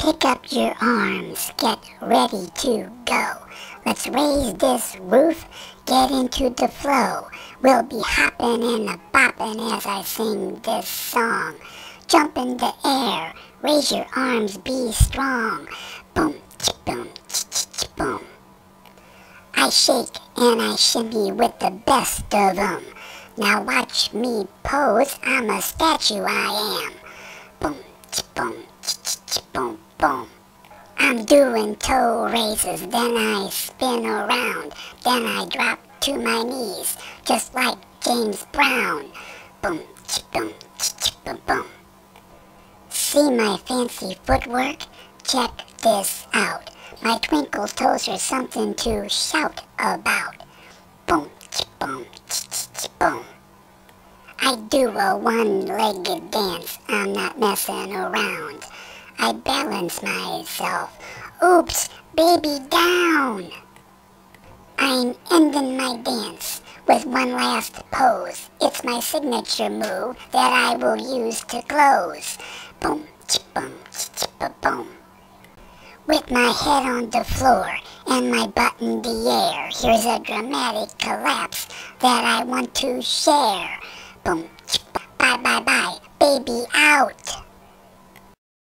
Pick up your arms, get ready to go. Let's raise this roof, get into the flow. We'll be hopping and a-bopping as I sing this song. Jump in the air, raise your arms, be strong. Boom, ch-boom, ch-ch-ch-boom. I shake and I shimmy with the best of 'em. Now watch me pose, I'm a statue I am. Boom, ch-boom, ch-ch-ch-boom, boom. I'm doing toe raises, then I spin around, then I drop to my knees, just like James Brown. Boom, ch-boom, ch-ch-boom, boom. See my fancy footwork? Check this out. My twinkle toes are something to shout about. Boom, ch-boom, ch-ch-ch-boom. I do a one-legged dance, I'm not messing around. I balance myself. Oops, baby, down. I'm ending my dance with one last pose. It's my signature move that I will use to close. Boom, ch-boom, ch-ch-boom. With my head on the floor and my butt in the air, here's a dramatic collapse that I want to share. Boom, ch-boom, bye, bye, bye, baby out.